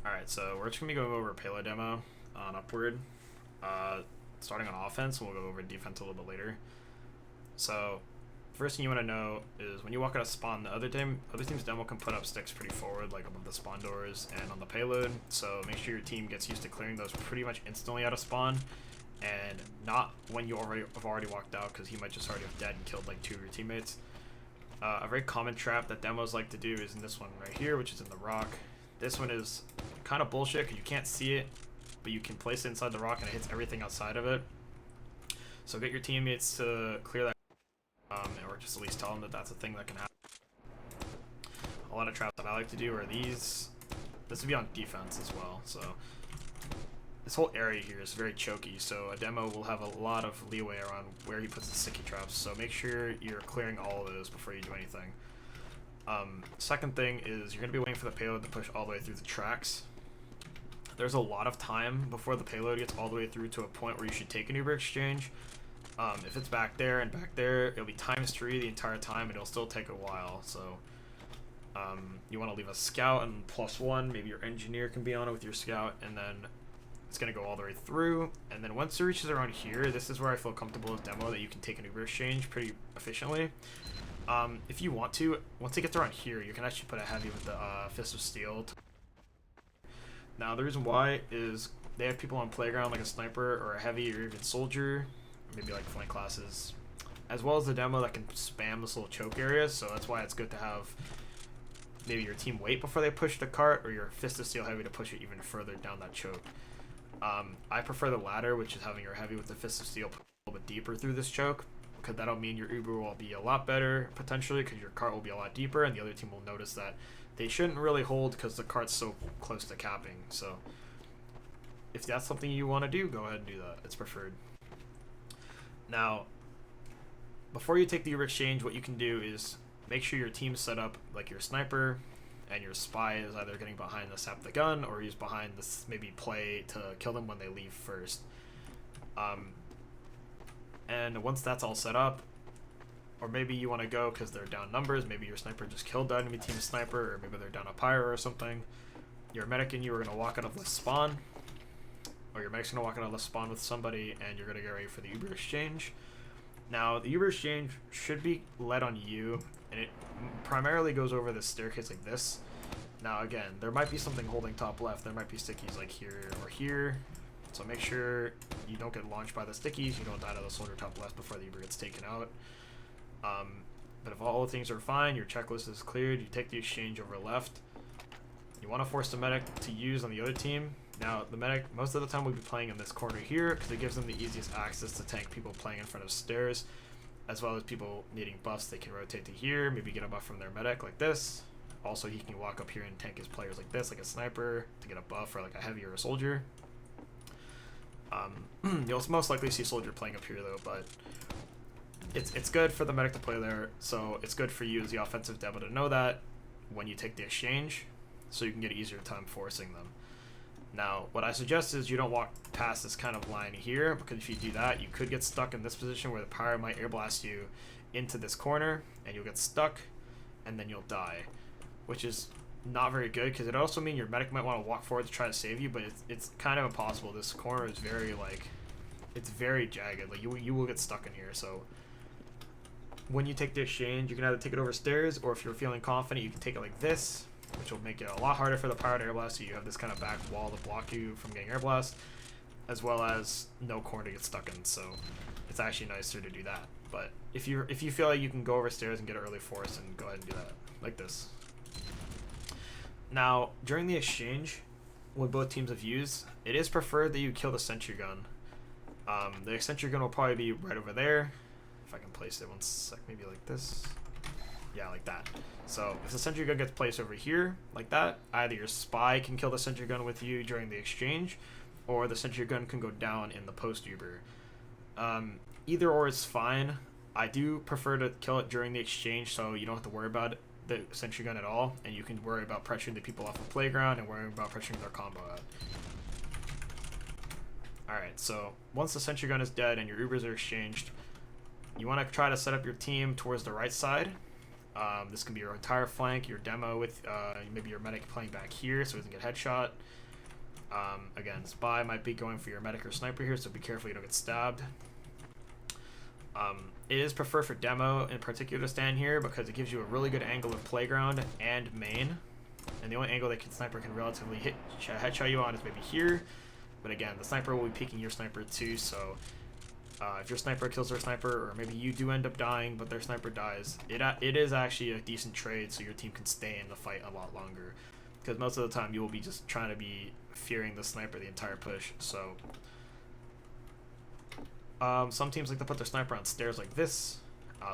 Alright, so we're just going to be going over payload demo on Upward. Starting on offense, we'll go over defense a little bit later. So, first thing you want to know is when you walk out of spawn, the other team's demo can put up sticks pretty forward, like above the spawn doors and on the payload. So make sure your team gets used to clearing those pretty much instantly out of spawn, and not when you have already walked out, because he might just already have dead and killed like 2 of your teammates. A very common trap that demos like to do is in this one right here, which is in the rock. This one is kind of bullshit because you can't see it, but you can place it inside the rock and it hits everything outside of it. So get your teammates to clear that, or just at least tell them that that's a thing that can happen. A lot of traps that I like to do are these. This would be on defense as well. So this whole area here is very choky, so a demo will have a lot of leeway around where he puts the sticky traps. So make sure you're clearing all of those before you do anything. Second thing is you're going to be waiting for the payload to push all the way through the tracks. There's a lot of time before the payload gets all the way through to a point where you should take an Uber exchange. If it's back there and back there, it'll be ×3 the entire time and it'll still take a while. So you want to leave a scout and +1, maybe your engineer can be on it with your scout, and then it's going to go all the way through. And then once it reaches around here, this is where I feel comfortable with demo that you can take an Uber exchange pretty efficiently. If you want to, once it gets around here, you can actually put a heavy with the Fist of Steel. Now, the reason why is they have people on playground like a sniper or a heavy or even soldier, maybe like flank classes, as well as the demo that can spam this little choke area. So that's why it's good to have maybe your team wait before they push the cart, or your Fist of Steel heavy to push it even further down that choke. I prefer the latter, which is having your heavy with the Fist of Steel a little bit deeper through this choke, because that'll mean your Uber will be a lot better, potentially, because your cart will be a lot deeper, and the other team will notice that they shouldn't really hold because the cart's so close to capping. So if that's something you want to do, go ahead and do that. It's preferred. Now, before you take the Uber exchange, what you can do is make sure your team's set up like your sniper and your spy is either getting behind the sap the gun, or he's behind this maybe play to kill them when they leave first. And once that's all set up, or maybe you want to go because they're down numbers, maybe your sniper just killed the enemy team's sniper, or maybe they're down a pyro or something, your medic and you are going to walk out of the spawn, or your medic's going to walk out of the spawn with somebody, and you're going to get ready for the Uber exchange. Now, the Uber exchange should be led on you, and it primarily goes over the staircase like this. Now, again, there might be something holding top left. There might be stickies like here or here. So make sure you don't get launched by the stickies. You don't die to the soldier top left before the Uber gets taken out. But if all things are fine, your checklist is cleared, you take the exchange over left. You want to force the medic to use on the other team. Now, the medic, most of the time, will be playing in this corner here because it gives them the easiest access to tank people playing in front of stairs, as well as people needing buffs. They can rotate to here, maybe get a buff from their medic like this. Also, he can walk up here and tank his players like this, like a sniper, to get a buff, or like a heavy or a soldier. You'll most likely see soldier playing up here though, but it's good for the medic to play there, so it's good for you as the offensive demo to know that when you take the exchange, so you can get an easier time forcing them. Now, what I suggest is you don't walk past this kind of line here, because if you do that, you could get stuck in this position where the pyro might air blast you into this corner, and you'll get stuck, and then you'll die, which is not very good, because it also means your medic might want to walk forward to try to save you, but it's kind of impossible. This corner is very, like, it's very jagged. Like, you will get stuck in here, so when you take the exchange, you can either take it over stairs, or if you're feeling confident, you can take it like this, which will make it a lot harder for the pyro to air blast, so you have this kind of back wall to block you from getting air blast, as well as no corner to get stuck in, so it's actually nicer to do that. But if you feel like you can go over stairs and get an early force, and go ahead and do that, like this. Now, during the exchange, when both teams have used, it is preferred that you kill the sentry gun. The sentry gun will probably be right over there. If I can place it one sec, maybe like this. Yeah, like that. So if the sentry gun gets placed over here, like that, either your spy can kill the sentry gun with you during the exchange, or the sentry gun can go down in the post-Uber. Either or is fine. I do prefer to kill it during the exchange, so you don't have to worry about the sentry gun at all, and you can worry about pressuring the people off the playground and worrying about pressuring their combo out. Alright, so once the sentry gun is dead and your Ubers are exchanged, you want to try to set up your team towards the right side, This can be your entire flank, your demo with maybe your medic playing back here so he doesn't get headshot. Again, spy might be going for your medic or sniper here, so be careful you don't get stabbed. It is preferred for demo in particular to stand here because it gives you a really good angle of playground and main. And the only angle that sniper can relatively headshot you on is maybe here. But again, the sniper will be peeking your sniper too, so if your sniper kills their sniper, or maybe you do end up dying but their sniper dies, it is actually a decent trade so your team can stay in the fight a lot longer. Because most of the time you will be just trying to be fearing the sniper the entire push. So some teams like to put their sniper on stairs like this.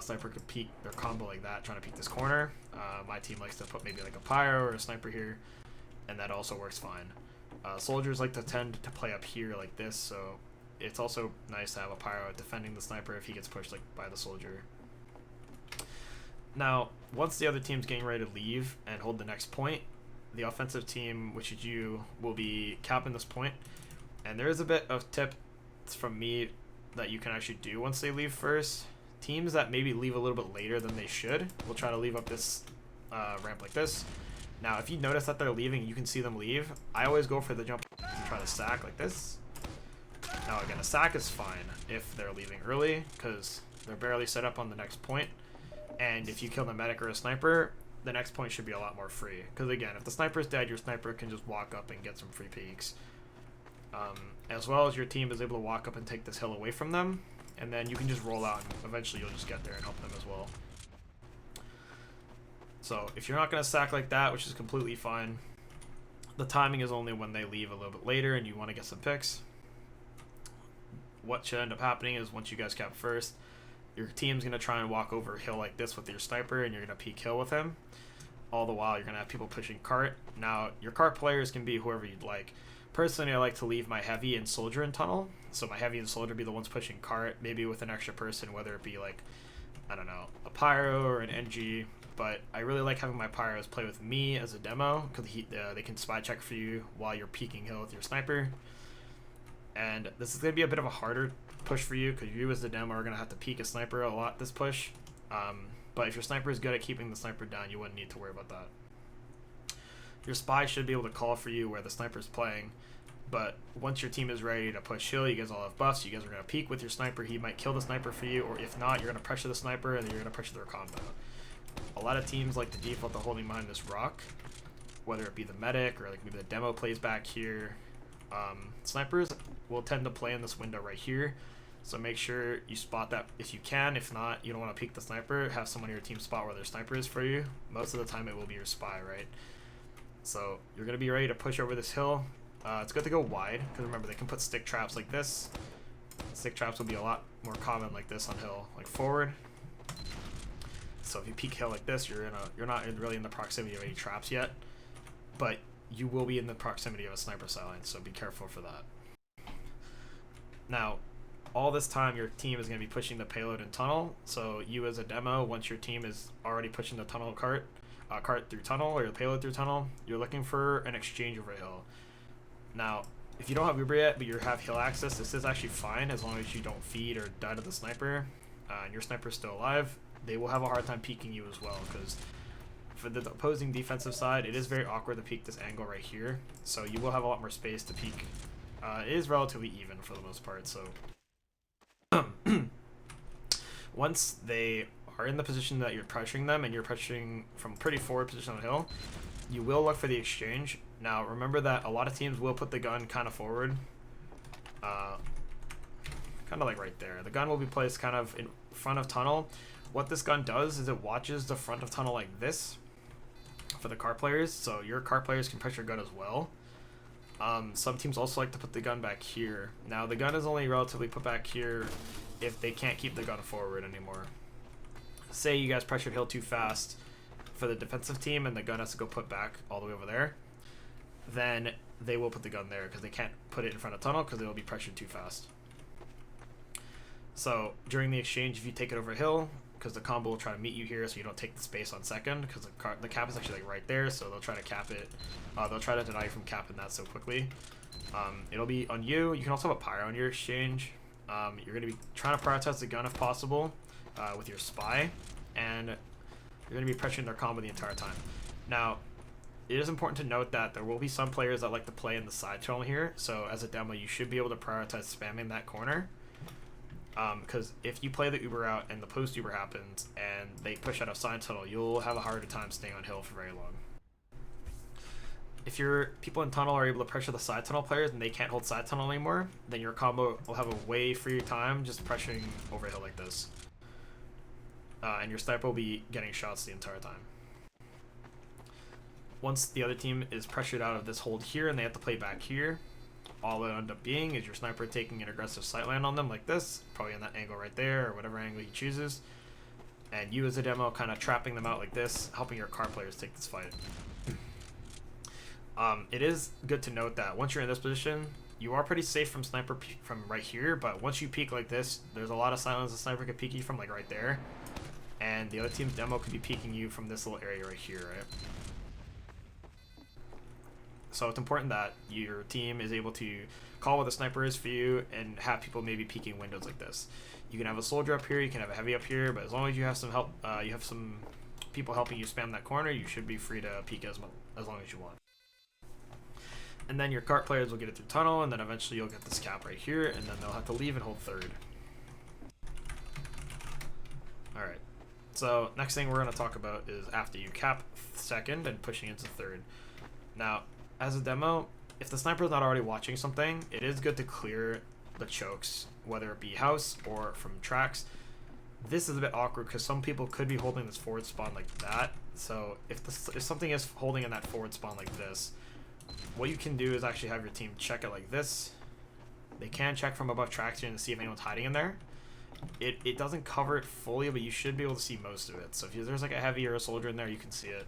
Sniper could peek their combo like that, trying to peek this corner. My team likes to put maybe like a pyro or a sniper here, and that also works fine. Soldiers like to tend to play up here like this, so it's also nice to have a pyro defending the sniper if he gets pushed like by the soldier. Now, once the other team's getting ready to leave and hold the next point, the offensive team, which is you, will be capping this point. And there is a bit of tips from me that you can actually do once they leave first. Teams that maybe leave a little bit later than they should will try to leave up this ramp like this. Now, if you notice that they're leaving, you can see them leave. I always go for the jump and try to stack like this. Now, again, a sack is fine if they're leaving early because they're barely set up on the next point. And if you kill the medic or a sniper, the next point should be a lot more free. Because again, if the sniper's dead, your sniper can just walk up and get some free peeks. As well as your team is able to walk up and take this hill away from them. And then you can just roll out and eventually you'll just get there and help them as well. So if you're not going to sack like that, which is completely fine, the timing is only when they leave a little bit later and you want to get some picks. What should end up happening is once you guys cap first, your team's going to try and walk over a hill like this with your sniper and you're going to peek hill with him. All the while, you're going to have people pushing cart. Now, your cart players can be whoever you'd like. Personally, I like to leave my heavy and soldier in tunnel. So my heavy and soldier be the ones pushing cart, maybe with an extra person, whether it be like, I don't know, a pyro or an NG. But I really like having my pyros play with me as a demo because they can spy check for you while you're peeking hill with your sniper. And this is going to be a bit of a harder push for you because you as the demo are going to have to peek a sniper a lot this push. But if your sniper is good at keeping the sniper down, you wouldn't need to worry about that. Your spy should be able to call for you where the sniper's playing. But once your team is ready to push hill, you guys all have buffs, you guys are going to peek with your sniper, he might kill the sniper for you, or if not, you're going to pressure the sniper and then you're going to pressure their combo. A lot of teams like to default to holding behind this rock, whether it be the medic or like maybe the demo plays back here. Snipers will tend to play in this window right here, so make sure you spot that if you can. If not, you don't want to peek the sniper, have someone in your team spot where their sniper is for you. Most of the time it will be your spy, right? So you're going to be ready to push over this hill. It's good to go wide, because remember, they can put stick traps like this. Stick traps will be a lot more common like this on hill, like forward. So if you peek hill like this, you're not really in the proximity of any traps yet, but you will be in the proximity of a sniper silence, so be careful for that. Now, all this time your team is going to be pushing the payload and tunnel, so you as a demo, once your team is already pushing the tunnel cart through tunnel or the payload through tunnel, you're looking for an exchange over hill. Now, if you don't have Uber yet, but you have hill access, this is actually fine as long as you don't feed or die to the sniper, and your sniper is still alive. They will have a hard time peeking you as well, because for the opposing defensive side, it is very awkward to peek this angle right here, so you will have a lot more space to peek. It is relatively even for the most part, so once they are in the position that you're pressuring them, and you're pressuring from a pretty forward position on the hill, you will look for the exchange. Now, remember that a lot of teams will put the gun kind of forward. Kind of like right there. The gun will be placed kind of in front of tunnel. What this gun does is it watches the front of tunnel like this for the car players, so your car players can pressure gun as well. Some teams also like to put the gun back here. Now, the gun is only relatively put back here if they can't keep the gun forward anymore. Say you guys pressured hill too fast for the defensive team and the gun has to go put back all the way over there, then they will put the gun there because they can't put it in front of tunnel because it will be pressured too fast. So during the exchange, if you take it over hill, because the combo will try to meet you here so you don't take the space on second, because the cap is actually like right there, so they'll try to cap it. They'll try to deny you from capping that so quickly. It'll be on you. You can also have a pyro on your exchange. You're going to be trying to prioritize the gun if possible with your spy, and You're going to be pressuring their combo the entire time. Now, it is important to note that there will be some players that like to play in the side tunnel here, so as a demo, you should be able to prioritize spamming that corner. Because if you play the Uber out and the post Uber happens and they push out a side tunnel, you'll have a harder time staying on hill for very long. If your people in tunnel are able to pressure the side tunnel players and they can't hold side tunnel anymore, then your combo will have a way freer time just pressuring over hill like this. And your sniper will be getting shots the entire time. Once the other team is pressured out of this hold here and they have to play back here, all it'll end up being is your sniper taking an aggressive sightline on them like this, probably in that angle right there or whatever angle he chooses, and you as a demo kind of trapping them out like this, helping your car players take this fight. It is good to note that once you're in this position, you are pretty safe from sniper from right here, but once you peek like this, there's a lot of silence. The sniper could peek you from like right there, and the other team's demo could be peeking you from this little area right here, right? So it's important that your team is able to call what the sniper is for you and have people maybe peeking windows like this. You can have a soldier up here, you can have a heavy up here, but as long as you have some help, you have some people helping you spam that corner, you should be free to peek as long as you want. And then your cart players will get it through tunnel, and then eventually you'll get this cap right here, and then they'll have to leave and hold third. Alright, so next thing we're going to talk about is after you cap second and pushing into third. Now, as a demo, if the sniper is not already watching something, it is good to clear the chokes, whether it be house or from tracks. This is a bit awkward because some people could be holding this forward spawn like that. So if something is holding in that forward spawn like this, what you can do is actually have your team check it like this. They can check from above tracks here and see if anyone's hiding in there. It doesn't cover it fully, but you should be able to see most of it. So if there's like a heavy or a soldier in there, you can see it.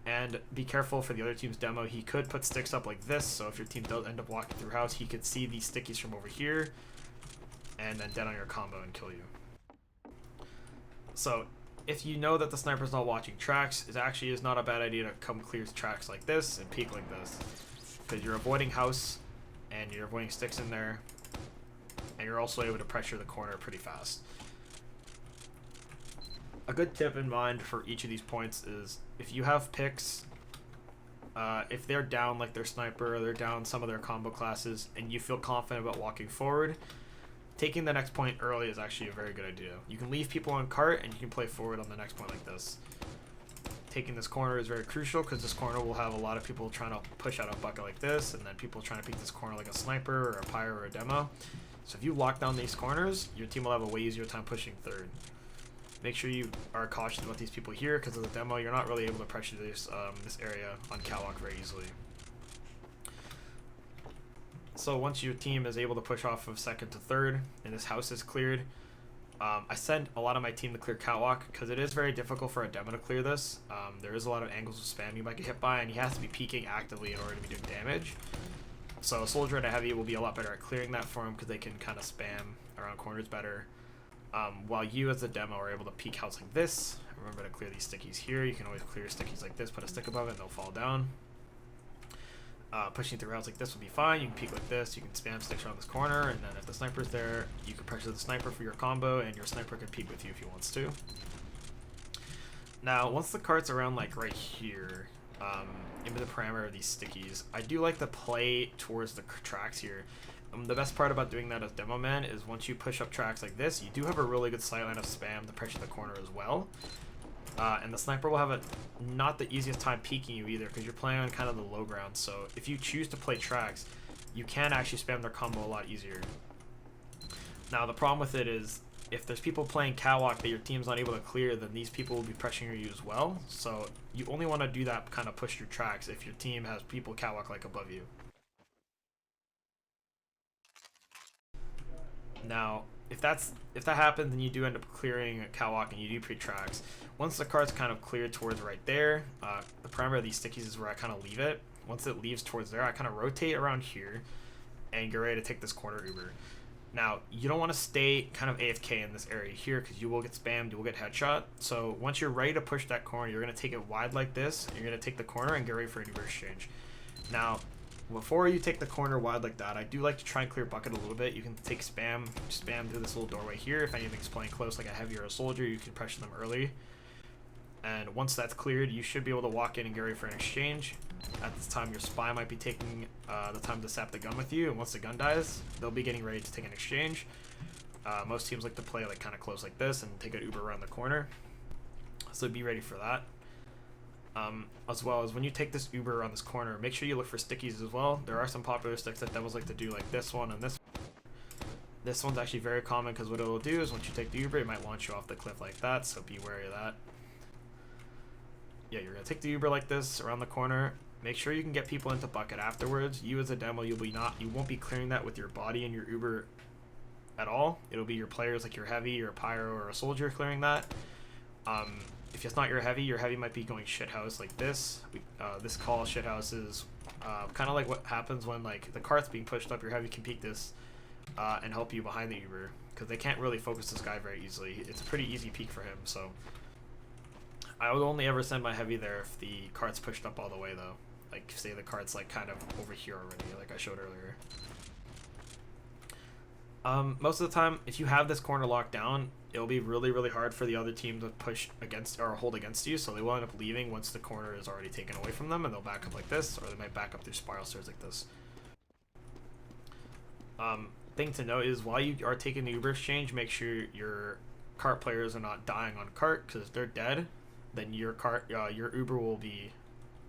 And be careful for the other team's demo. He could put sticks up like this, so if your team does end up walking through house, he could see these stickies from over here and then dead on your combo and kill you. So if you know that the sniper's not watching tracks, it actually is not a bad idea to come clear tracks like this and peek like this, because you're avoiding house and you're avoiding sticks in there, and you're also able to pressure the corner pretty fast. A good tip in mind for each of these points is if you have picks, if they're down like their sniper or they're down some of their combo classes and you feel confident about walking forward, taking the next point early is actually a very good idea. You can leave people on cart and you can play forward on the next point like this. Taking this corner is very crucial because this corner will have a lot of people trying to push out a bucket like this, and then people trying to peek this corner like a sniper or a pyro or a demo. So if you lock down these corners, your team will have a way easier time pushing third. Make sure you are cautious about these people here, because as a demo, you're not really able to pressure this area on catwalk very easily. So once your team is able to push off of second to third, and this house is cleared, I send a lot of my team to clear catwalk, because it is very difficult for a demo to clear this. There is a lot of angles of spam you might get hit by, and he has to be peeking actively in order to be doing damage. So a soldier and a heavy will be a lot better at clearing that for him, because they can kind of spam around corners better. While you as a demo are able to peek house like this. Remember to clear these stickies here. You can always clear stickies like this, put a stick above it, and they'll fall down. Pushing through house like this will be fine. You can peek like this. You can spam sticks around this corner, and then if the sniper's there, you can pressure the sniper for your combo, and your sniper can peek with you if he wants to. Now, once the cart's around like right here, into the parameter of these stickies, I do like to play towards the tracks here. The best part about doing that as Demoman is once you push up tracks like this, you do have a really good sightline of spam to pressure the corner as well. And the sniper will have not the easiest time peeking you either, because you're playing on kind of the low ground. So if you choose to play tracks, you can actually spam their combo a lot easier. Now the problem with it is, if there's people playing catwalk that your team's not able to clear, then these people will be pressuring you as well. So you only want to do that kind of push through tracks if your team has people catwalk like above you. Now, if that happens and you do end up clearing a catwalk and you do pre-tracks, once the cart's kind of cleared towards right there, the parameter of these stickies is where I kind of leave it. Once it leaves towards there, I kind of rotate around here and get ready to take this corner Uber. Now, you don't want to stay kind of AFK in this area here, because you will get spammed, you will get headshot. So once you're ready to push that corner, you're going to take it wide like this, and you're going to take the corner and get ready for an Uber exchange. Now, before you take the corner wide like that, I do like to try and clear bucket a little bit. You can take spam through this little doorway here. If anything's playing close like a heavy or a soldier, you can pressure them early. And once that's cleared, you should be able to walk in and get ready for an exchange. At this time, your spy might be taking the time to sap the gun with you, and once the gun dies, they'll be getting ready to take an exchange. Most teams like to play like kind of close like this and take an Uber around the corner, so be ready for that. As well as when you take this Uber around this corner, make sure you look for stickies as well. There are some popular sticks that demos like to do, like this one and this. This one's actually very common because what it will do is once you take the Uber, it might launch you off the cliff like that, so be wary of that. Yeah, you're going to take the Uber like this around the corner. Make sure you can get people into bucket afterwards. You as a demo, you won't be clearing that with your body and your Uber at all. It'll be your players like your heavy, your pyro, or a soldier clearing that. If it's not your heavy might be going shithouse like this. This call shithouse is kind of like what happens when like the cart's being pushed up. Your heavy can peek this and help you behind the Uber, because they can't really focus this guy very easily. It's a pretty easy peek for him, so I would only ever send my heavy there if the cart's pushed up all the way though. Like say the cart's like kind of over here already, like I showed earlier. Most of the time, if you have this corner locked down, it'll be really hard for the other team to push against or hold against you, so they will end up leaving once the corner is already taken away from them, and they'll back up like this, or they might back up through spiral stairs like this. Thing to note is while you are taking the Uber exchange, make sure your cart players are not dying on cart, because if they're dead, then your Uber will be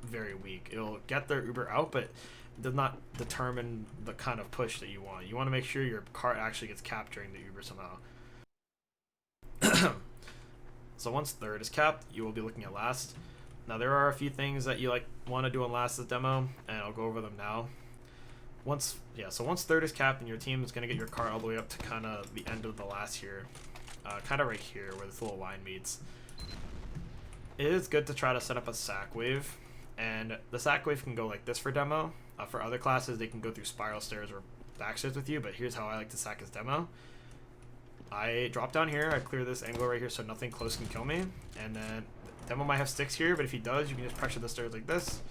very weak. It'll get their Uber out, but does not determine the kind of push that you want. You want to make sure your cart actually gets capped during the Uber somehow. So once third is capped, you will be looking at last. Now there are a few things that you want to do on last demo, and I'll go over them now. Once third is capped, and your team is going to get your cart all the way up to kind of the end of the last here, kind of right here where this little line meets. It is good to try to set up a sack wave, and the sack wave can go like this for demo. For other classes, they can go through spiral stairs or backstairs with you, but here's how I like to sack as demo. I drop down here, I clear this angle right here so nothing close can kill me, and then demo might have sticks here, but if he does, you can just pressure the stairs like this.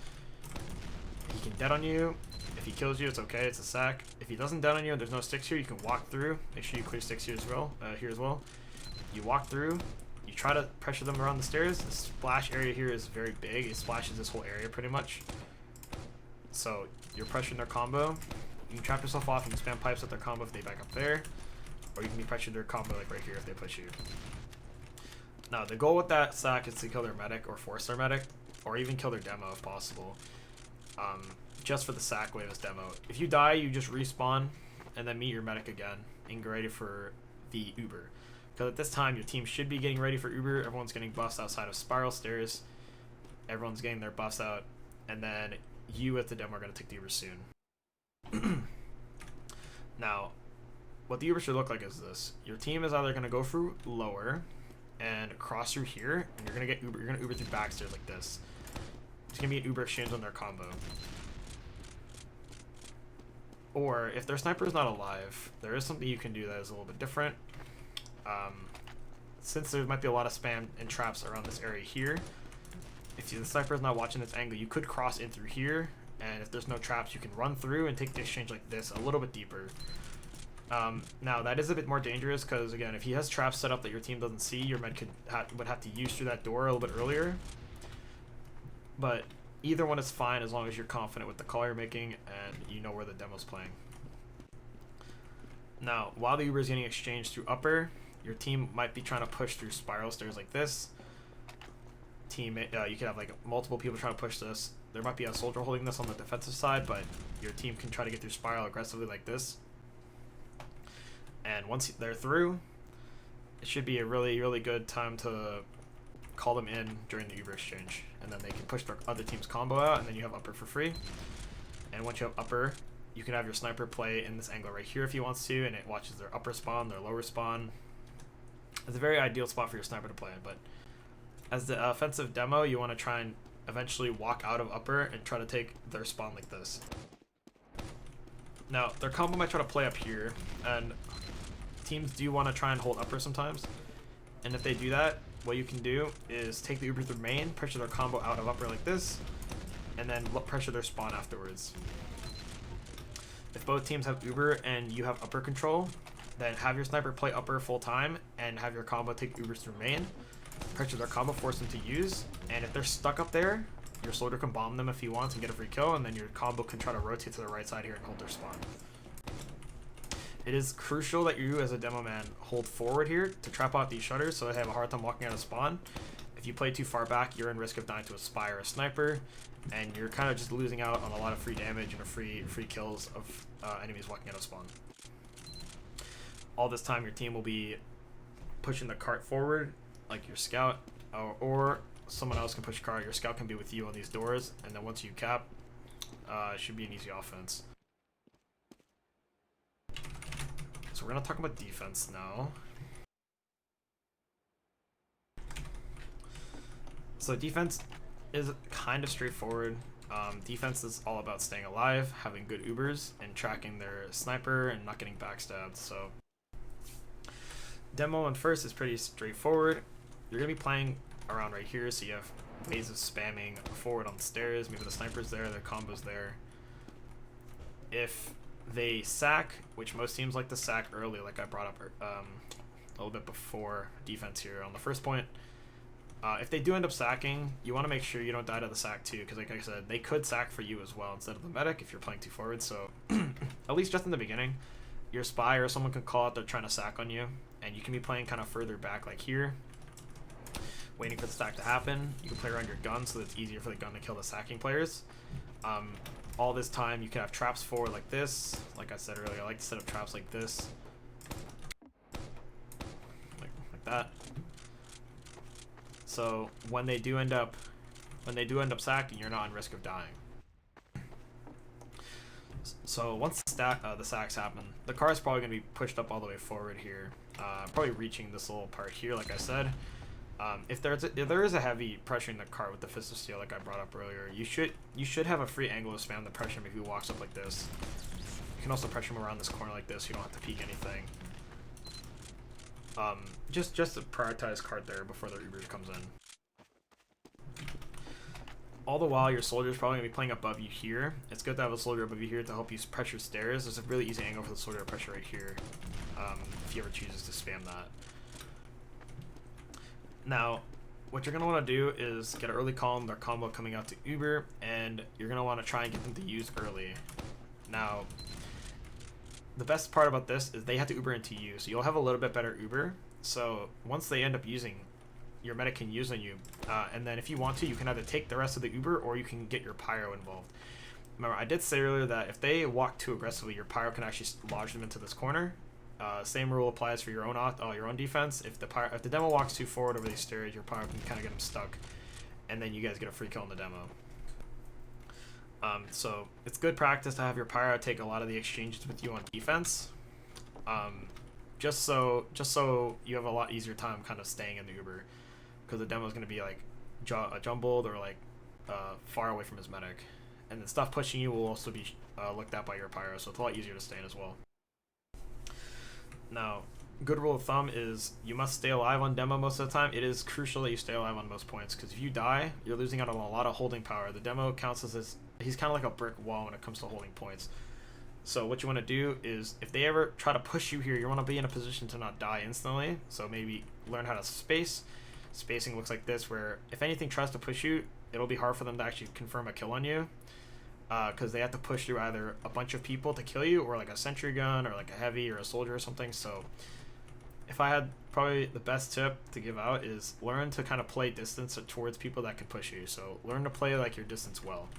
He can dead on you. If he kills you, it's okay, it's a sack. If he doesn't dead on you and there's no sticks here, you can walk through. Make sure you clear sticks here as well. You walk through, you try to pressure them around the stairs. The splash area here is very big. It splashes this whole area pretty much. So you're pressuring their combo. You can trap yourself off and spam pipes at their combo if they back up there. Or you can be pressuring their combo like right here if they push you. Now the goal with that sack is to kill their medic or force their medic, or even kill their demo if possible. Just for the sack wave as demo. If you die, you just respawn and then meet your medic again and get ready for the Uber. Because at this time, your team should be getting ready for Uber. Everyone's getting buffs outside of spiral stairs. Everyone's getting their buffs out. And then you at the demo are going to take the Uber soon. Now, what the Uber should look like is this. Your team is either going to go through lower and cross through here, and you're going to Uber through backstairs like this. It's going to be an Uber exchange on their combo. Or if their sniper is not alive, there is something you can do that is a little bit different. Since there might be a lot of spam and traps around this area here, if the sniper is not watching this angle, you could cross in through here, and if there's no traps, you can run through and take the exchange like this, a little bit deeper. Now that is a bit more dangerous because again, if he has traps set up that your team doesn't see, your med would have to use through that door a little bit earlier. But either one is fine as long as you're confident with the call you're making and you know where the demo's playing. Now, while the Uber is getting exchanged through upper, your team might be trying to push through spiral stairs like this. You could have like multiple people trying to push this. There might be a soldier holding this on the defensive side, but your team can try to get through spiral aggressively like this. And once they're through, it should be a really good time to call them in during the Uber exchange, and then they can push their other team's combo out, and then you have upper for free. And once you have upper, you can have your sniper play in this angle right here if he wants to, and it watches their upper spawn, their lower spawn. It's a very ideal spot for your sniper to play in, but as the offensive demo, you want to try and eventually walk out of upper and try to take their spawn like this. Now, their combo might try to play up here, and teams do want to try and hold upper sometimes. And if they do that, what you can do is take the Uber through main, pressure their combo out of upper like this, and then pressure their spawn afterwards. If both teams have Uber and you have upper control, then have your sniper play upper full time and have your combo take Ubers through main. pressure their combo, force them to use, and if they're stuck up there, your soldier can bomb them if he wants and get a free kill, and then your combo can try to rotate to the right side here and hold their spawn. It is crucial that you as a demo man hold forward here to trap out these shutters so they have a hard time walking out of spawn. If you play too far back, you're in risk of dying to a spy or a sniper, and you're kind of just losing out on a lot of free damage and a free kills of enemies walking out of spawn. All this time your team will be pushing the cart forward, like your scout, or someone else can push your cart. Your scout can be with you on these doors, and then once you cap, it should be an easy offense. So we're going to talk about defense now. So defense is kind of straightforward. Defense is all about staying alive, having good Ubers, and tracking their sniper and not getting backstabbed. So demo on first is pretty straightforward. You're going to be playing around right here, so you have ways of spamming forward on the stairs. Maybe the sniper's there, their combo's there. If they sack, which most teams like to sack early, like I brought up a little bit before defense here on the first point. If they do end up sacking, you want to make sure you don't die to the sack too, because like I said, they could sack for you as well instead of the medic if you're playing too forward. So at least just in the beginning, your spy or someone can call out they're trying to sack on you, and you can be playing kind of further back like here, waiting for the sack to happen. You can play around your gun so that it's easier for the gun to kill the sacking players. All this time you can have traps forward like this. Like I said earlier, I like to set up traps like this, like that. So when they do end up sacking, you're not in risk of dying. So once the sacks happen, the car is probably going to be pushed up all the way forward here, probably reaching this little part here, like I said. If there is a heavy pressuring the cart with the Fist of Steel, like I brought up earlier, you should have a free angle to spam the pressure him if he walks up like this. You can also pressure him around this corner like this, so you don't have to peek anything. Just to prioritize cart there before the Ubers comes in. All the while, your soldier is probably going to be playing above you here. It's good to have a soldier above you here to help you pressure stairs. There's a really easy angle for the soldier to pressure right here, if he ever chooses to spam that. Now, what you're going to want to do is get an early call on their combo coming out to Uber, and you're going to want to try and get them to use early. Now, the best part about this is they have to Uber into you, so you'll have a little bit better Uber. So once they end up using, your medic can use on you, and then if you want to, you can either take the rest of the Uber or you can get your pyro involved. Remember, I did say earlier that if they walk too aggressively, your pyro can actually lodge them into this corner. Same rule applies for your own defense. If the demo walks too forward over these stairs, your pyro can kind of get them stuck, and then you guys get a free kill on the demo. So it's good practice to have your pyro take a lot of the exchanges with you on defense, just so you have a lot easier time kind of staying in the Uber, because the demo is going to be like jumbled or like far away from his medic, and the stuff pushing you will also be looked at by your pyro, so it's a lot easier to stay in as well. Now, good rule of thumb is you must stay alive on demo most of the time. It is crucial that you stay alive on most points, because if you die, you're losing out on a lot of holding power. The demo counts as he's kind of like a brick wall when it comes to holding points. So what you want to do is, if they ever try to push you here, you want to be in a position to not die instantly. So maybe learn how to space. Spacing looks like this, where if anything tries to push you, it'll be hard for them to actually confirm a kill on you, because they have to push through either a bunch of people to kill you, or like a sentry gun, or like a heavy, or a soldier or something. So if I had, probably the best tip to give out is learn to kind of play distance towards people that can push you. So learn to play like your distance well.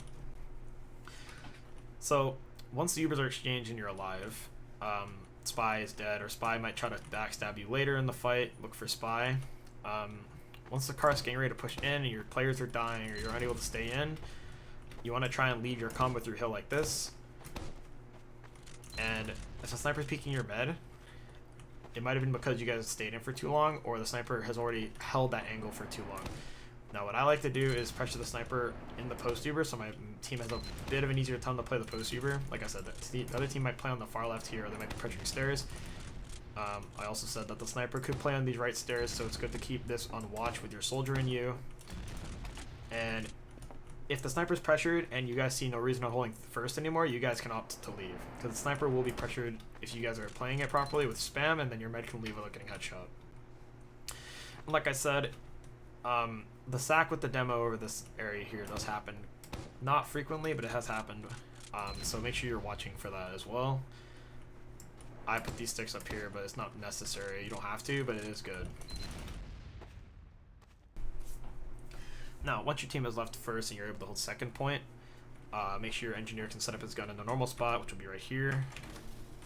So once the Ubers are exchanged and you're alive, Spy is dead, or Spy might try to backstab you later in the fight. Look for Spy. Once the car's getting ready to push in and your players are dying or you're unable to stay in, you want to try and lead your combo through hill like this. And if the sniper's peeking your med, it might have been because you guys stayed in for too long, or the sniper has already held that angle for too long. Now what I like to do is pressure the sniper in the post Uber, so my team has a bit of an easier time to play the post Uber. Like I said, the other team might play on the far left here, or they might be pressuring stairs. I also said that the sniper could play on these right stairs, so it's good to keep this on watch with your soldier and you. And if the sniper's pressured and you guys see no reason of holding first anymore, you guys can opt to leave, because the sniper will be pressured if you guys are playing it properly with spam, and then your med can leave without getting headshot. And like I said, The sack with the demo over this area here does happen. Not frequently, but it has happened. So make sure you're watching for that as well. I put these sticks up here, but it's not necessary. You don't have to, but it is good. Now, once your team has left first and you're able to hold second point, make sure your engineer can set up his gun in the normal spot, which will be right here,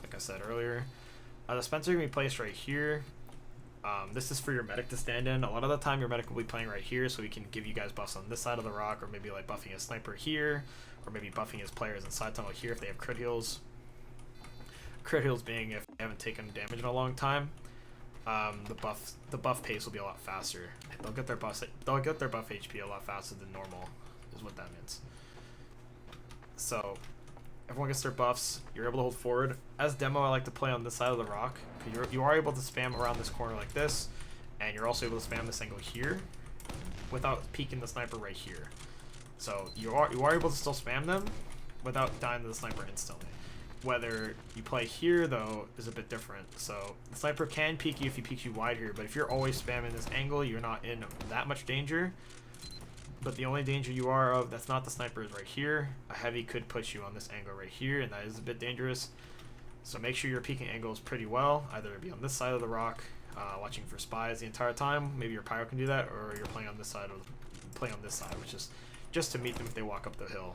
like I said earlier. The dispenser can be placed right here. This is for your medic to stand in. A lot of the time your medic will be playing right here, so he can give you guys buffs on this side of the rock, or maybe like buffing his sniper here, or maybe buffing his players inside tunnel here if they have crit heals. Crit heals being if they haven't taken damage in a long time, the buff pace will be a lot faster. They'll get their buff HP a lot faster than normal, is what that means. So everyone gets their buffs. You're able to hold forward. As demo, I like to play on this side of the rock. You are able to spam around this corner like this, and you're also able to spam this angle here without peeking the sniper right here. So you are able to still spam them without dying to the sniper instantly. Whether you play here, though, is a bit different. So the sniper can peek you if he peeks you wide here, but if you're always spamming this angle, you're not in that much danger. But the only danger you are of that's not the sniper is right here. A heavy could push you on this angle right here, and that is a bit dangerous. So make sure your peeking angles pretty well. Either be on this side of the rock, watching for spies the entire time. Maybe your pyro can do that, or you're playing on this side, which is just to meet them if they walk up the hill.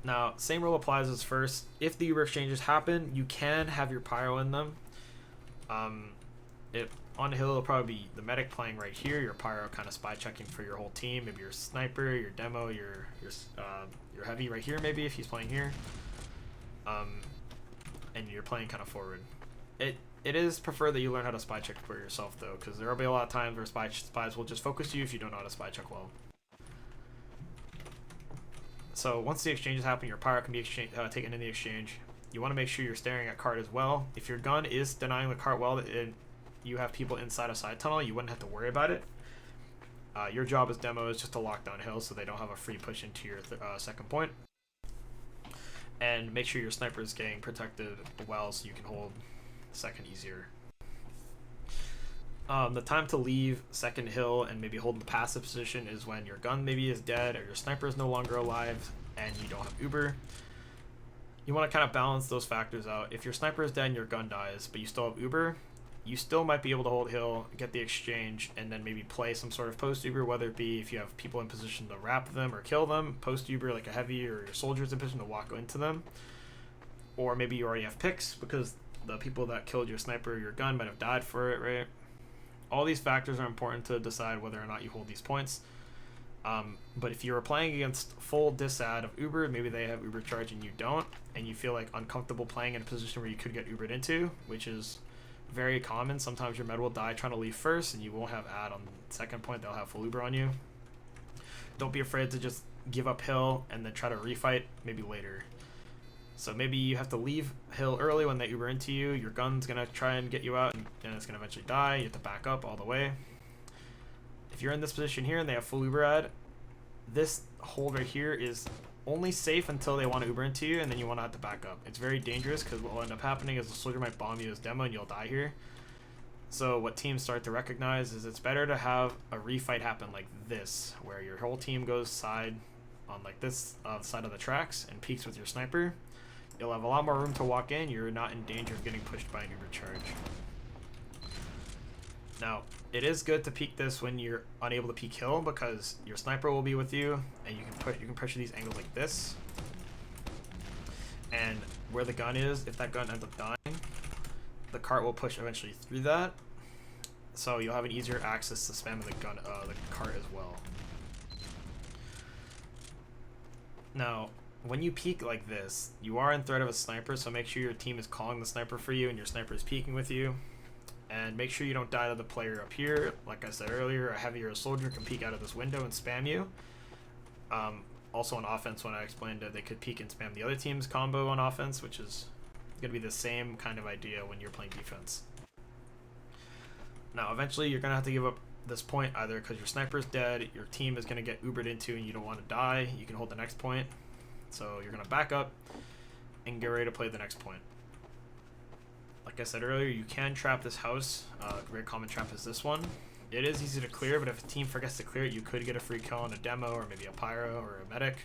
Now, same rule applies as first. If the Uber exchanges happen, you can have your pyro in them. On the hill, it'll probably be the medic playing right here, your pyro kind of spy checking for your whole team, maybe your sniper, your demo, your heavy right here, maybe if he's playing here, and you're playing kind of forward. It is preferred that you learn how to spy check for yourself though, because there will be a lot of times where spies will just focus you if you don't know how to spy check well. So once the exchanges happen, your pyro can be taken in the exchange. You want to make sure you're staring at cart as well. If your gun is denying the cart well, you have people inside a side tunnel, you wouldn't have to worry about it. Your job as demo is just to lock down hills so they don't have a free push into your second point. And make sure your sniper is getting protected well so you can hold second easier. The time to leave second hill and maybe hold the passive position is when your gun maybe is dead or your sniper is no longer alive and you don't have Uber. You want to kind of balance those factors out. If your sniper is dead and your gun dies, but you still have Uber, you still might be able to hold hill, get the exchange, and then maybe play some sort of post-Uber, whether it be if you have people in position to wrap them or kill them, post-Uber like a heavy or your soldiers in position to walk into them. Or maybe you already have picks because the people that killed your sniper or your gun might have died for it, right? All these factors are important to decide whether or not you hold these points. But if you're playing against full disad of Uber, maybe they have Uber charge and you don't, and you feel like uncomfortable playing in a position where you could get Ubered into, which is very common. Sometimes your med will die trying to leave first and you won't have ad on the second point. They'll have full Uber on you. Don't be afraid to just give up hill and then try to refight maybe later. So maybe you have to leave hill early when they Uber into you. Your gun's going to try and get you out and it's going to eventually die. You have to back up all the way. If you're in this position here and they have full Uber ad, this hold right here is only safe until they want to Uber into you, and then you want to have to back up. It's very dangerous because what will end up happening is the soldier might bomb you as demo and you'll die here. So what teams start to recognize is it's better to have a refight happen like this, where your whole team goes side on like this side of the tracks and peeks with your sniper. You'll have a lot more room to walk in. You're not in danger of getting pushed by an Uber charge. Now, it is good to peek this when you're unable to peek hill because your sniper will be with you and you can pressure these angles like this. And where the gun is, if that gun ends up dying, the cart will push eventually through that. So you'll have an easier access to spam the cart as well. Now, when you peek like this, you are in threat of a sniper, so make sure your team is calling the sniper for you and your sniper is peeking with you. And make sure you don't die to the player up here. Like I said earlier, a heavy or a soldier can peek out of this window and spam you. Also on offense, when I explained it, they could peek and spam the other team's combo on offense, which is going to be the same kind of idea when you're playing defense. Now, eventually, you're going to have to give up this point either because your sniper's dead, your team is going to get Ubered into, and you don't want to die. You can hold the next point. So you're going to back up and get ready to play the next point. Like I said earlier, you can trap this house. A very common trap is this one. it is easy to clear, but if a team forgets to clear it, you could get a free kill on a demo or maybe a pyro or a medic.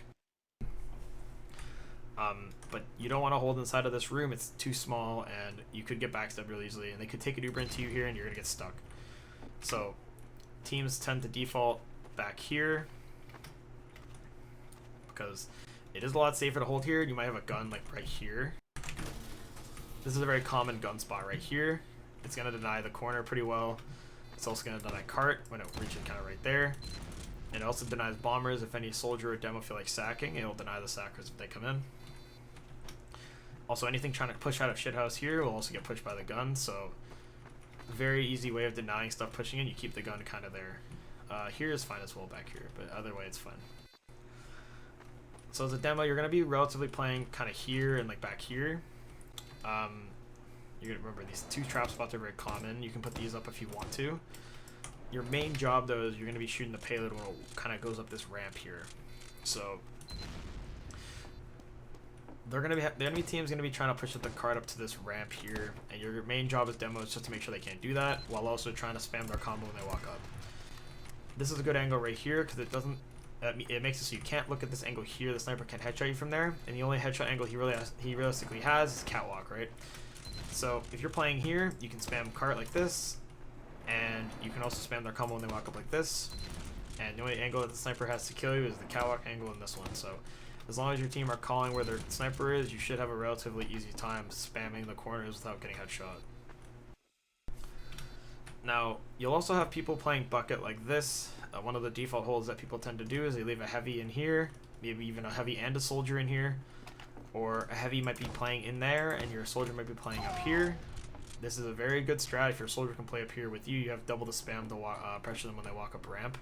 But you don't want to hold inside of this room. It's too small, and you could get backstabbed really easily, and they could take an Uber into you here, and you're going to get stuck. So teams tend to default back here because it is a lot safer to hold here. You might have a gun like right here. This is a very common gun spot right here. It's going to deny the corner pretty well. It's also going to deny cart when it reaches kind of right there. It also denies bombers. If any soldier or demo feel like sacking, it will deny the sackers if they come in. Also, anything trying to push out of shithouse here will also get pushed by the gun, so very easy way of denying stuff pushing in. You keep the gun kind of there. Here is fine as well back here, but other way it's fine. So as a demo, you're going to be relatively playing kind of here and like back here. You're going to remember these two trap spots are very common. You can put these up if you want to. Your main job though is you're going to be shooting the payload when it kind of goes up this ramp here. So they're going to be the enemy team's going to be trying to push up the cart up to this ramp here, and your main job as demo is just to make sure they can't do that while also trying to spam their combo when they walk up. This is a good angle right here because it doesn't it makes it so you can't look at this angle here. The sniper can headshot you from there, and the only headshot angle he realistically has is catwalk, right? So if you're playing here, you can spam cart like this, and you can also spam their combo when they walk up like this. And the only angle that the sniper has to kill you is the catwalk angle in this one. So as long as your team are calling where their sniper is, you should have a relatively easy time spamming the corners without getting headshot. Now, you'll also have people playing bucket like this. One of the default holds that people tend to do is they leave a heavy in here, maybe even a heavy and a soldier in here. Or a heavy might be playing in there and your soldier might be playing up here. This is a very good strat. If your soldier can play up here with you, you have double the spam to pressure them when they walk up ramp.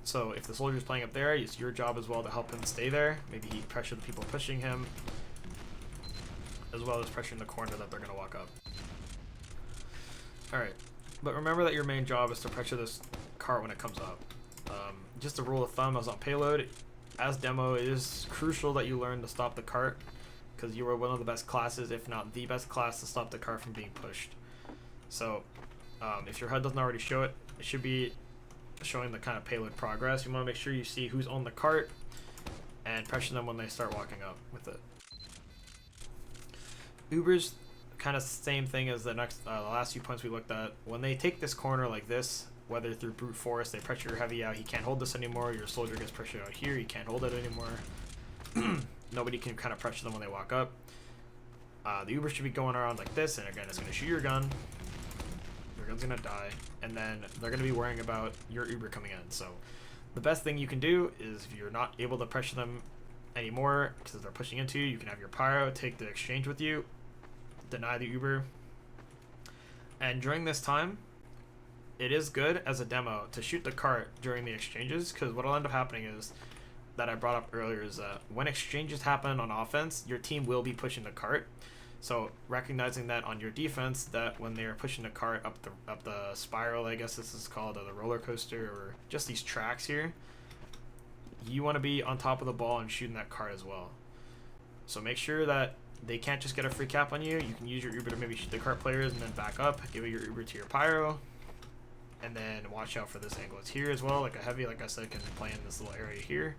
So if the soldier's playing up there, it's your job as well to help him stay there. Maybe he pressure the people pushing him, as well as pressuring the corner that they're going to walk up. Alright, but remember that your main job is to pressure this cart when it comes up. Just a rule of thumb as on payload, as demo, it is crucial that you learn to stop the cart, because you are one of the best classes, if not the best class, to stop the cart from being pushed. So if your HUD doesn't already show it, it should be showing the kind of payload progress. You want to make sure you see who's on the cart and pressure them when they start walking up with it. Ubers, kind of same thing as the last few points we looked at. When they take this corner like this, whether through brute force, they pressure your heavy out, he can't hold this anymore, your soldier gets pressured out here, he can't hold it anymore. Nobody can kind of pressure them when they walk up. The Uber should be going around like this, and again, it's going to shoot your gun. Your gun's going to die, and then they're going to be worrying about your Uber coming in. So the best thing you can do is, if you're not able to pressure them anymore because they're pushing into you, you can have your pyro take the exchange with you, deny the Uber. And during this time, it is good as a demo to shoot the cart during the exchanges, because what will end up happening is, that I brought up earlier, is that when exchanges happen on offense, your team will be pushing the cart. So recognizing that on your defense, that when they are pushing the cart up the spiral, I guess this is called, or the roller coaster, or just these tracks here, you want to be on top of the ball and shooting that cart as well. So make sure that they can't just get a free cap on you. You can use your Uber to maybe shoot the cart players and then back up, give it your Uber to your pyro, and then watch out for this angle. It's here as well, like a heavy, like I said, can play in this little area here.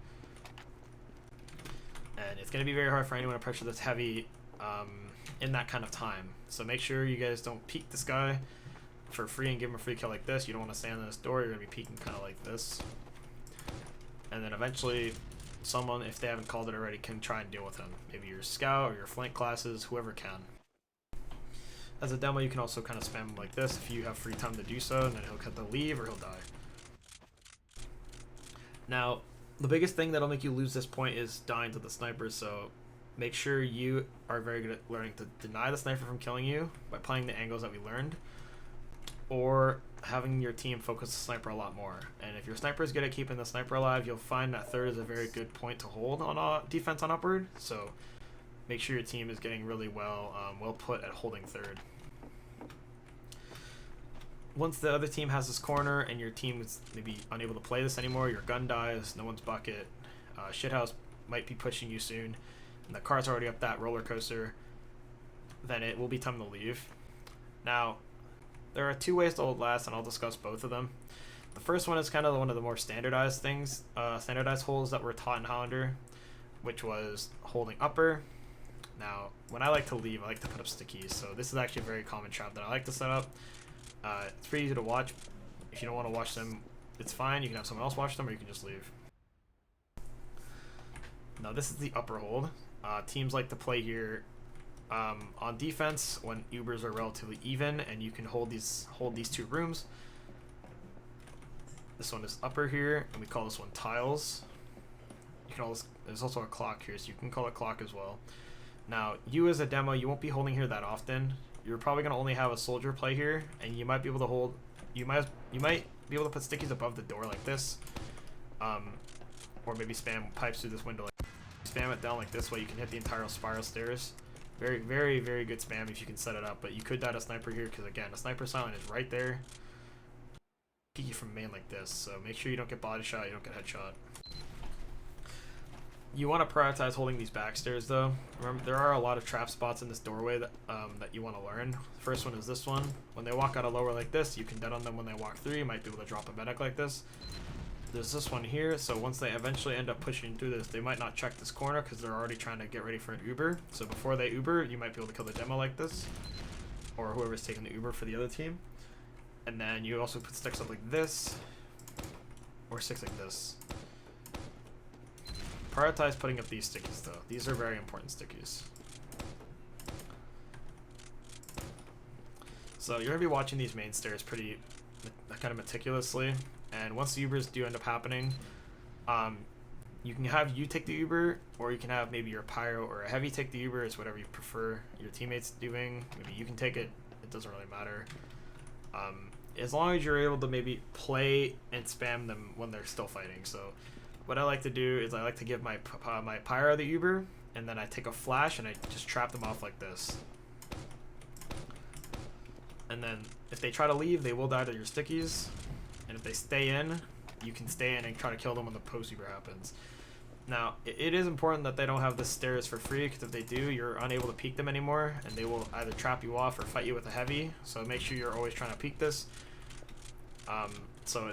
And it's going to be very hard for anyone to pressure this heavy in that kind of time. So make sure you guys don't peek this guy for free and give him a free kill like this. You don't want to stand in this door. You're going to be peeking kind of like this. And then eventually someone, if they haven't called it already, can try and deal with him. Maybe your scout or your flank classes, whoever can. As a demo, you can also kind of spam him like this if you have free time to do so, and then he'll cut the leave or he'll die. Now, the biggest thing that'll make you lose this point is dying to the sniper, so make sure you are very good at learning to deny the sniper from killing you by playing the angles that we learned, or having your team focus the sniper a lot more. And if your sniper is good at keeping the sniper alive, you'll find that third is a very good point to hold on defense on upward, so make sure your team is getting really well put at holding third. Once the other team has this corner and your team is maybe unable to play this anymore, your gun dies, no one's bucket, shithouse might be pushing you soon, and the car's already up that roller coaster, then it will be time to leave. Now, there are two ways to hold last, and I'll discuss both of them. The first one is kind of one of the more standardized things, standardized holds that were taught in Highlander, which was holding upper. Now, when I like to leave, I like to put up stickies, so this is actually a very common trap that I like to set up. It's pretty easy to watch. If you don't want to watch them, it's fine. You can have someone else watch them, or you can just leave. Now, this is the upper hold. Teams like to play here on defense when Ubers are relatively even, and you can hold these two rooms. This one is upper here, and we call this one tiles. You can always, there's also a clock here, so you can call it clock as well. Now, you as a demo, you won't be holding here that often. You're probably going to only have a soldier play here, and you might be able to hold, you might be able to put stickies above the door like this, or maybe spam pipes through this window. Spam it down like this way, you can hit the entire spiral stairs. Very, very, very good spam if you can set it up, but you could die to sniper here, because again, a sniper silent is right there. Peek you from main like this, so make sure you don't get body shot, you don't get headshot. You want to prioritize holding these back stairs though. Remember, there are a lot of trap spots in this doorway that you want to learn. The first one is this one. When they walk out of lower like this, you can dead on them when they walk through. You might be able to drop a medic like this. There's this one here, so once they eventually end up pushing through this, they might not check this corner because they're already trying to get ready for an Uber. So before they Uber, you might be able to kill the demo like this, or whoever's taking the Uber for the other team. And then you also put sticks up like this, or sticks like this. Prioritize putting up these stickies though. These are very important stickies. So you're gonna be watching these main stairs pretty kind of meticulously, and once the Ubers do end up happening, you can have you take the Uber, or you can have maybe your pyro or a heavy take the Uber. It's whatever you prefer your teammates doing. Maybe you can take it. It doesn't really matter. As long as you're able to maybe play and spam them when they're still fighting. So what I like to do is I like to give my pyro the Uber, and then I take a flash and I just trap them off like this. And then if they try to leave, they will die to your stickies. And if they stay in, you can stay in and try to kill them when the post Uber happens. Now, it is important that they don't have the stairs for free, because if they do, you're unable to peek them anymore, and they will either trap you off or fight you with a heavy. So make sure you're always trying to peek this. So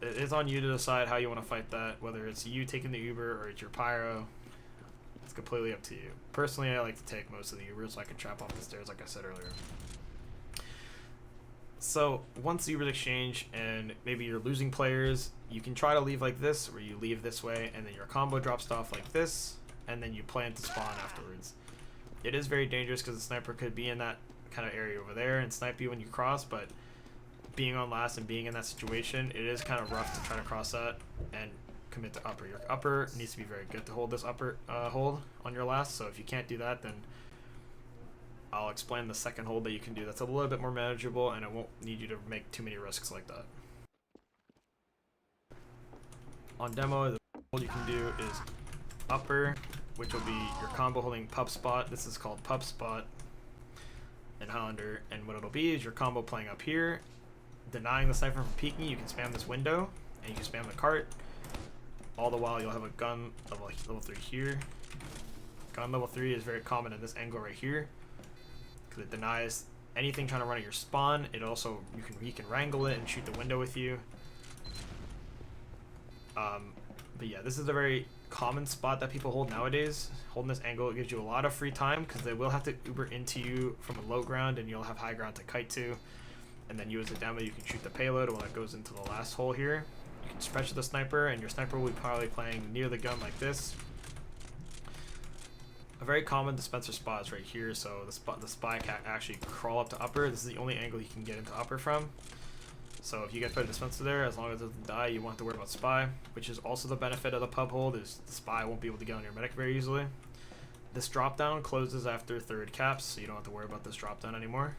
it is on you to decide how you want to fight that, whether it's you taking the Uber or it's your pyro. It's completely up to you. Personally, I like to take most of the Ubers so I can trap off the stairs, like I said earlier. So once the Ubers exchange and maybe you're losing players, you can try to leave like this, where you leave this way and then your combo drops off like this, and then you plan to spawn afterwards. It is very dangerous because the sniper could be in that kind of area over there and snipe you when you cross, but being on last and being in that situation, it is kind of rough to try to cross that and commit to upper. Your upper needs to be very good to hold this upper hold on your last, so if you can't do that, then I'll explain the second hold that you can do that's a little bit more manageable, and it won't need you to make too many risks like that. On demo, the hold you can do is upper, which will be your combo holding pub spot. This is called pub spot in Highlander, and what it'll be is your combo playing up here, denying the sniper from peeking. You can spam this window, and you can spam the cart. All the while, you'll have a gun of like level 3 here. Gun level 3 is very common in this angle right here, because it denies anything trying to run at your spawn. It also, you can wrangle it and shoot the window with you. But yeah, this is a very common spot that people hold nowadays. Holding this angle, it gives you a lot of free time, because they will have to Uber into you from a low ground, and you'll have high ground to kite to. And then you as a demo, you can shoot the payload while it goes into the last hole here. You can stretch the sniper, and your sniper will be probably playing near the gun like this. A very common dispenser spot is right here, so the spy can actually crawl up to upper. This is the only angle you can get into upper from. So if you get put a dispenser there, as long as it doesn't die, you won't have to worry about spy, which is also the benefit of the pub hold, is the spy won't be able to get on your medic very easily. This drop down closes after third caps, so you don't have to worry about this drop down anymore.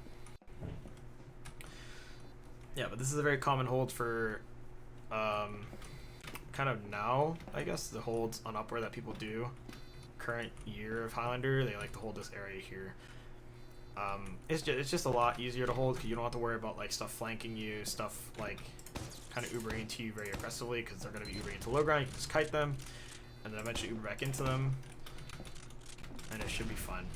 Yeah, but this is a very common hold for kind of now, I guess, the holds on upper that people do. Current year of Highlander, they like to hold this area here. It's just a lot easier to hold, because you don't have to worry about like stuff flanking you, stuff like kind of Ubering into you very aggressively, because they're going to be Ubering into low ground. You can just kite them, and then eventually Uber back into them, and it should be fun.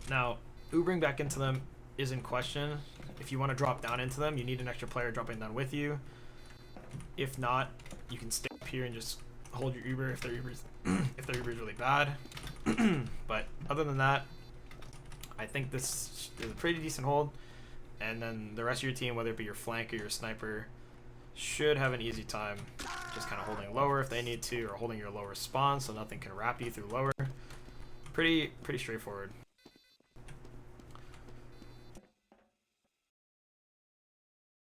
Now, Ubering back into them is in question. If you want to drop down into them, you need an extra player dropping down with you. If not, you can stay up here and just hold your Uber if their Uber's if their Uber's really bad. But other than that, I think this is a pretty decent hold. And then the rest of your team, whether it be your flank or your sniper, should have an easy time just kind of holding lower if they need to, or holding your lower spawn so nothing can wrap you through lower. Pretty straightforward.